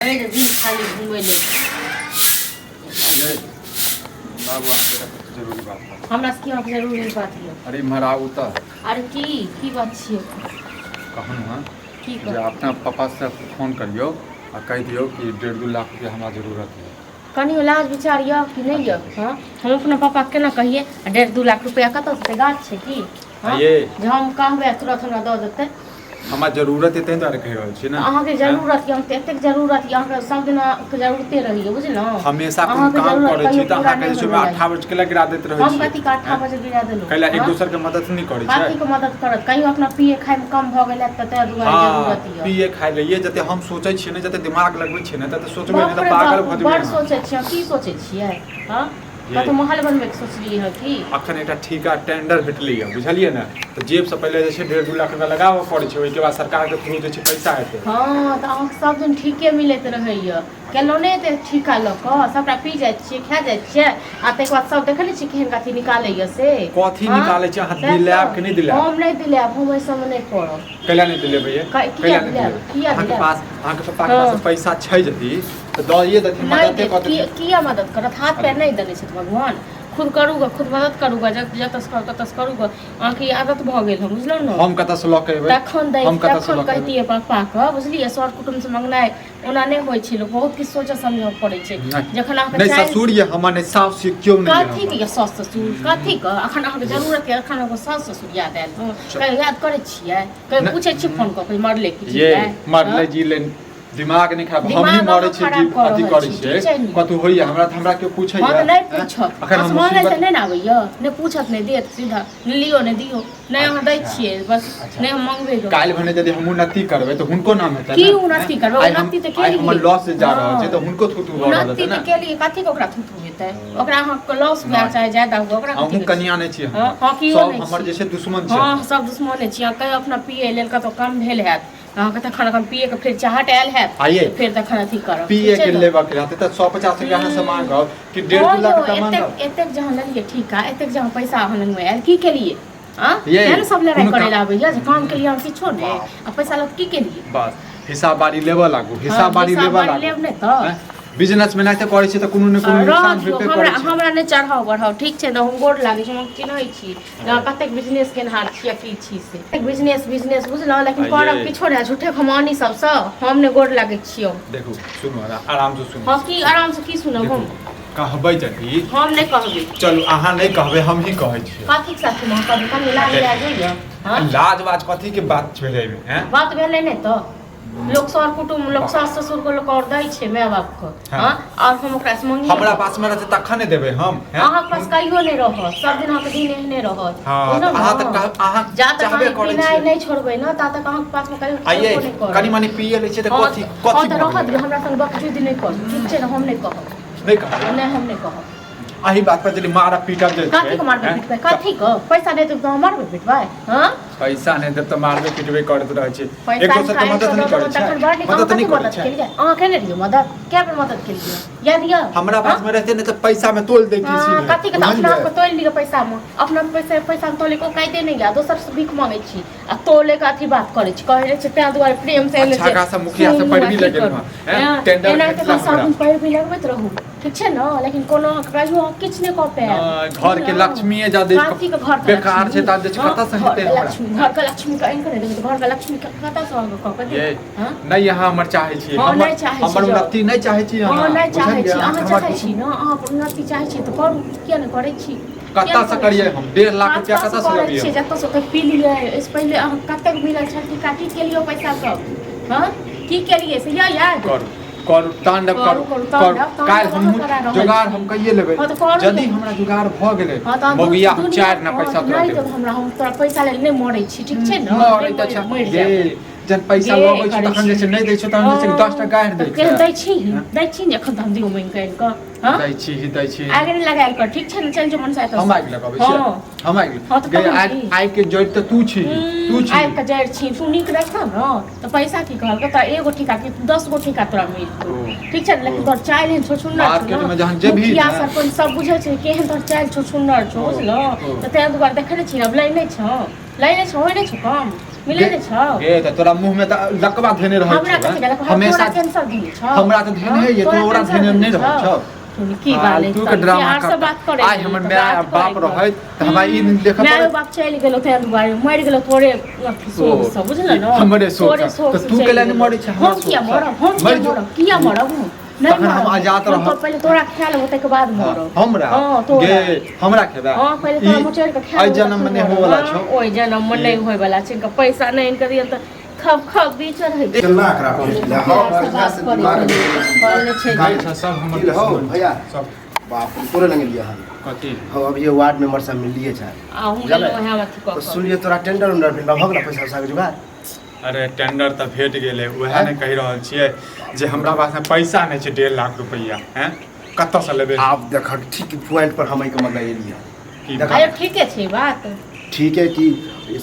दिन खाली घूमे ले बाबू आपके जरूरी बात है। हमरा से की जरूरी बात है। अरे महाराज उतर अरे की बात छिए कहूँ हाँ की जे अपना पापा से फोन करियो और कह दियो कि 1.5-2 लाख रुपया हमारा जरूरत है। कनी इलाज विचार यऽ कि नहीं यऽ? हाँ हम अपना पापा केना कहिए 1.5-2 लाख रुपया कतऽ से गाछ छै की? हाँ ये जे हम कहबै तुरंत हमरा दऽ देतै। हमारा जरूरत है तें द्वारा कह रहल छी ना। अहाँ के जरूरत यऽ एतेक जरूरत यऽ अहाँ सब दिन के जरूरते रही है बुझलहुँ। हमेशा कोन काम करे छी त अहाँ के सुबह 8 बजे के गिरा देत रहै छी। हम कथी का 8 बजे गिरा देलहुँ? कैला एक दूसर के मदद नहीं करे छै। कथी के मदद करत कहीं अपना पिए खाए में कम भ गेलै त तै दुआरे जरूरत यऽ। पिए खाए ले ये जते हम सोचै छी ने जते दिमाग लगबै छी ने तते सोचबै ने त पागल भ जेबै। बड़ सोचै छियै की सोचै छियै? हां कतौ महल बनबै के सोचलियै है की? अखन एकटा ठीका टेंडर भेटलै है बुझलियै ना त जेब से पहले जे छै 1.5-2 लाख रुपया लगाबऽ पड़ै छै ओइ के बाद सरकार के थ्रू जे छै पैसा एतै। हां त अहाँ सब दिन ठीके मिलैत रहैय केलो नै एते ठीका ल क सबटा पी जाय छियै खा जाय छियै आ तै के बाद सब देखै नै छी केहन कथी निकालैय से कथी निकालै छै अहाँ दिलाब कि नै दिलाब? हम नै दिलाब हम ओइ सब में नै पड़ब। कैला नै दिलेबै ये? किया दिलाब? किया अहाँ के दिलाब? पास अहाँ के पापा के पास पैसा छै जदी त दइए देथिन मदद कथी। किया मदद करत? हाथ पैर नै देने छै भगवान। खुद करूँगा खुद मदद करूँगा जतस करूँगा अहाँ की आदत भ गेल हम बुझलौ न। हम कतऽ से ल के एबै? हम तखन कहितियै पापा के बुझलियै सर कुटुम से मंगनाइ ओना नै होय छै लोग बहुत किछ सोचऽ समझऽ पड़ै छै। जखन अहाँ के नै ससुर ये हमर नै सास से क्यों नै कथी के सास ससुर कथी के अखन अहाँ के जरूरत है अखन अहाँ सास ससुर याद आयल कहीं याद करै छियै कहीं पूछै छी फोन क के मरले कि ये मरले जीले दिमाग नहीं खराब हम ही मरे छी जी अथी करै छै कतौ होइया हमरा के पूछै या हम नै पूछत अखन हम नै नै आबैया नै पूछत नै देत सीधा लियो नै दियो नै हम दै छियै बस नै हम मंगबै दो काल भने यदि हम उन्नति करबै त हुनको नाम हेतै की उन्नति करबै उन्नति त के लिए हमर लॉस से जा रहल छै त हुनको थुथु भ रहल छै ना उन्नति के लिए कथि के ओकरा थुथु हेतै ओकरा अहाँ के लॉस भए चाहे ज्यादा हो ओकरा हम कन्या नै छी हां की सब हमर जे छै दुश्मन छै हां सब दुश्मन छी कहीं अपना पिए लेल कतो कम भेल हैत अहाँ के तखन अखन पिए के फिर चाहत आयल है फिर तखन अथी करब पिए के लेबा के रहते त 150 रुपया अहाँ से मांगब कि 1.5 लाख का मांगब एतेक जहां लेलिए ठीक है एतेक जहां पैसा अहाँ लंग में आयल की के लिए हां केन सब लड़ाई करे ला आबैया जे काम के लिए हम किछो नै आ पैसा लग की के लिए बस हिसाब बारी लेबा लागू हिसाब बारी लेबा लागू लेब नै त बिजनेस में नाते करै छै त कोनो न कोनो नुकसान हेबे करै छै। हमरा नै चढ़ाव बढ़ाव ठीक छै न हम गोड़ लागै छै हम चिन्है छी कतेक बिजनेस केनहार छियै की छी से बिजनेस बुझलौ लेकिन करब किछो नै झूठे खमानी सब स हम नै गोड़ लागै छियो। देखू सुनो आराम से सुनो हां की आराम से की सुनब हम कहबै जदी हम नै कहबै चलू अहाँ नै कहबै हम ही कहै छी कथि के साथ हम कहबै कनी लाज होइया हां लाज बाज कथि के बात भेलै में हैं बात भेलै नै त लोग सर कुटुम लोग सास ससुर को लोग और दै छै माय बाप को हां और हम ओकरा से मांगी हमरा पास में रहते तखन नै देबै हम अहाँ पास कहियो नै रहत सब दिन अहाँ के दिन एहने रहत हां अहाँ त अहाँ चाहबे करै छी नै छोड़बै न ता तक अहाँ के पास में कहियो आइए कनी मनी पिए लै छै त कथि त रहत हमरा संग बकचोदी नै कर ठीक छै न हम नै कहब नै कहब नै हम नै कहब आही बात पर जदी मारा पीटा जे छै कथि के मारबे पिटबै कथि के पैसा दे त मारबे पिटबै हां पैसा नै दे त मारबे पिटबे करत रहै छै एक दोसर के मदद नै करै छै मदद नै करै छै अहाँ केने रहियो मदद के पे मदद केलियै याद य हमरा पास में रहते नै त पैसा में तोल दैती सीधे कथि के अपना को तोल लियो पैसा में अपना पैसा तोले को कायदे नै या दोसर से भीख मांगे छी आ तोले के अथी बात करे छी कहै छै तै दुआरे प्रेम से एले छै अच्छा खासा मुखिया से पैरवी लगेल हैं टेंडर एना के सब दिन पैरवी लगबैत रहू ठीक छै न लेकिन कोनो कहियो किछ नै क पे घर के लक्ष्मी जादे बेकार छै त जे कता से हेतै घर के लक्ष्मी का इन करे घर के लक्ष्मी कता से क के दे हां नै यहाँ हमर चाहै छी हमर उन्नति नै चाहै छी अहाँ नै चाहै छी अहाँ चाहै छी न अहाँ उन्नति चाहै छी त करू किया नै करै छी कता से करियै हम 1.5 लाख रुपया कता से लेबियै जत्ता से कहीं पी लियै इस पहले अहाँ कतक मिलल छल की काटी के लिए पैसा सब हां की केलियै से याद करू तांडव करू काल हम जुगाड़ हम कहिए लेबै यदि हमरा जुगाड़ भ गेलै मौगिया 4 ना पैसा तोरा देब हमरा हम तोरा पैसा ले नै मरै छी ठीक छै न मरै त छै जन पैसा लगै छै तखन जे छै नै दै छै तखन जे छै 10 टा गाड़ दै छै दै छी ने एखन हम दियो मैं कह क हां दै छी आगे नै लगायल कर ठीक छै न चल जो मन साथ हम आइ लगाबै छी हम आइ के जड़ त तू छी आइ के जड़ छी तू नीक रख न त पैसा की कहल त एगो ठिका की 10 गो ठिका तोरा मिलतो ठीक छै लेकिन तोर चाइल हन छोछुन्नर मार्केट में जहां जे भी या सरपंच सब बुझै छै केहन तोर चाइल छोछुन्नर छौ बुझलो त तै दुआरे देखै नै छी अब लै नै छ होय नै छ कम मिले नै छ ए त तोरा मुंह में त लकवा धेने रहै हमरा छ कथि कहलक हमेशा कैंसर दिने छ हमरा त धेने है ये तोरा धेने नै रहै छ की बात तू के ड्रामा कर बात करे आइ हमर माय बाप रहै त हमरा ई देखत माय बाप चलि गेलो त बारे मरि गेलो तोरे सोच सब बुझल न हमरे सोच त तू के लाने मरि छ हम किया मरब किया मरब नहीं हम आजाद रह तो पहले तोरा ख्याल होते के बाद मरो हमरा गे हमरा खेबा हां पहले तोरा मुचर के ख्याल आई जन्म में नहीं होवाला छ ओइ जन्म में नहीं होय वाला छ पैसा नहीं इनके दियन त खब बीच रहे चलना खराब हो गया गाय छ सब हमर हो भैया सब बाप तोरे लंगे लिया है कथि हम अब ये वार्ड मेंबर सब मिल लिए छ आ हम गेलो है मत तो सुनिए तोरा टेंडर उंडर पे लगभग ना पैसा साग जुगाड़ अरे टेंडर त भेट गेले उहे ने कहि रहल छियै जे हमरा पास में पैसा नहीं छै 1.5 लाख रुपया हैं कत्त से लेबे आप देख ठीक पॉइंट पर हम के मतलब एलिया की अरे ठीके छै बात ठीक है कि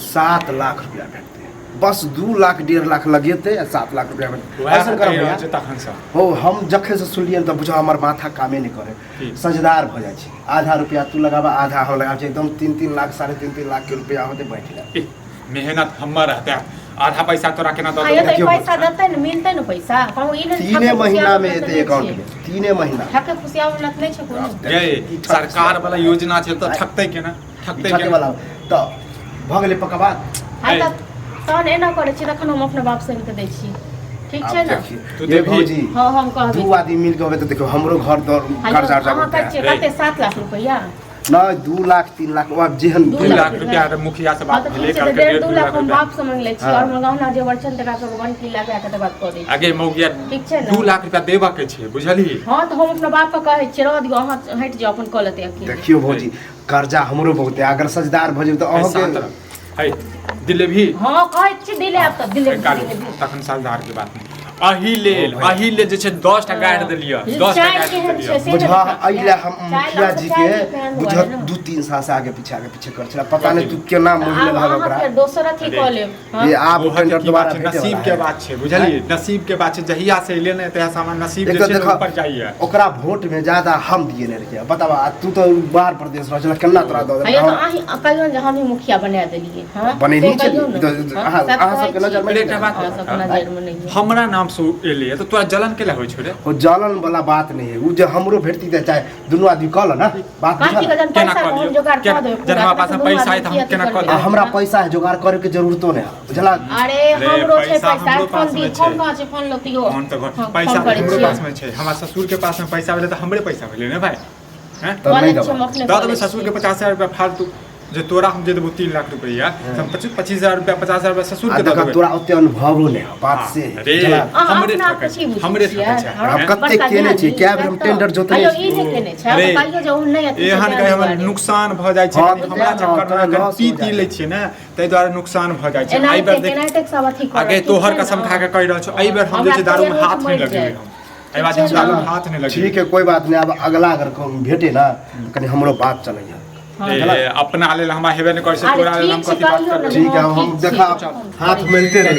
7 लाख रुपया भेटते बस 2 लाख 1.5 लाख लगेते 7 लाख रुपया में ऐसा कर भैया तखन से हो हम जखे से सुनलिए त बुझा हमर माथा कामे नहीं करे सजदार भ जाय छै आधा रुपया तू लगाबा आधा हम लगाब छै एकदम 3 लाख 3.5 लाख के रुपया होते बैठ ले मेहनत हमर रहते आधा पैसा तोरा केना दऽ आयो देबो तो पैसा देते न मिलते न पैसा हम ई नहीं 3 महीना में एते अकाउंट में 3 महीना ठके खुशिया वाला नहीं छै कोनो ये सरकार वाला योजना छै त ठकतै केना ठकतै ठके वाला त भ गेलै पक्का बात हां त तहन एना करे छी तखन हम अपने बाप से इनके दै छी ठीक छै न तू दे भौजी हां हम कहबे 2 आदमी मिल के होबे त देखो हमरो घर दर कर्जा हम कहै छी कते 7 लाख रुपया ना 2 लाख 3 लाख अब जेहन 2 लाख रुपया रे मुखिया से बात भेले करके 1.5 लाख हम बाप से मांग लै छी और मंगाउना जे वर्चन तका के 1 लाख के तक बात कर दै आगे मौगिया ठीक छै न 2 लाख रुपया देबा के छै बुझली हां त हम अपना बाप के कहै छी रह दियो अहाँ हट जाओ अपन क लेते अकेले देखियो भौजी कर्जा हमरो बहुत है अगर सजदार भ जेब त अहाँ के है दिले भी हां कहै छी दिले अब त दिले तखन सजदार के बात नहीं अही ले जे छै 10 टा गाड़ देलियै 10 टा गाड़ देलियै बुझा अइला हम मुखिया जी के बुझा 2-3 साल से आगे पीछे कर छला पता नहीं तू केना मोहि लगा ओकरा फिर दोसर अथी क ले ये आप टेंडर दोबारा नसीब के बात छै बुझलियै नसीब के बात छै जहिया से एले ने तहिया सामान नसीब जे छै ऊपर जाइए ओकरा वोट में ज्यादा हम दिए ने रहिए बतावा तू तो बाहर प्रदेश रह चला केना तोरा दो अयो अही कहियो जे हम मुखिया बना देलिए हां बनेली छै अहाँ सब के नजर में एकटा बात हमरा नाम से एले तो तोरा जलन केला होय छै रे ओ जलन वाला बात नहीं है उ जे हमरो भेटती त चाहे दुनु आदमी कहल ना बात केना कर दियो जनवा पास पैसा है त हम केना कर दियो हमरा पैसा है जुगाड़ करे के जरूरतो नहीं बुझला अरे हमरो छै पैसा फोन दी फोन कहां छै फोन लतियो फोन त पैसा हमरो पास में छै हमरा ससुर के पास में पैसा भेले त हमरे पैसा भेले ने भाई हैं त नहीं दबा दादा ससुर के 50,000 रुपया फालतू जे तोरा हम दे देबो 3 लाख रुपया हम 25,000 रुपया 50,000 रुपया ससुर के दे देबो तोरा ओते अनुभव नहीं बात से हमरे हम कत्ते केने छी क्या हम टेंडर जोतने अयो ई जे केने छै कहियो जे ओहन नहीं अथी एहन के हमर नुकसान भ जाय छै हमरा चक्कर में पी लै छियै ने तै दुआरे नुकसान भ जाय छै आई बेर देख आगे तोहर कसम खा के कहि रहल छ आई बेर हम जे छै दारू में हाथ नहीं लगेबै हम आई बात हम दारू में हाथ नहीं लगेबै ठीक है कोई बात नहीं अब अगला अगर भेटे ना कनी हमरो बात चलैया अपना लेल हमरा हेबे नहीं कर से तोरा लेल हम कथि बात कर ठीक है हम देखा हाथ मिलते रहे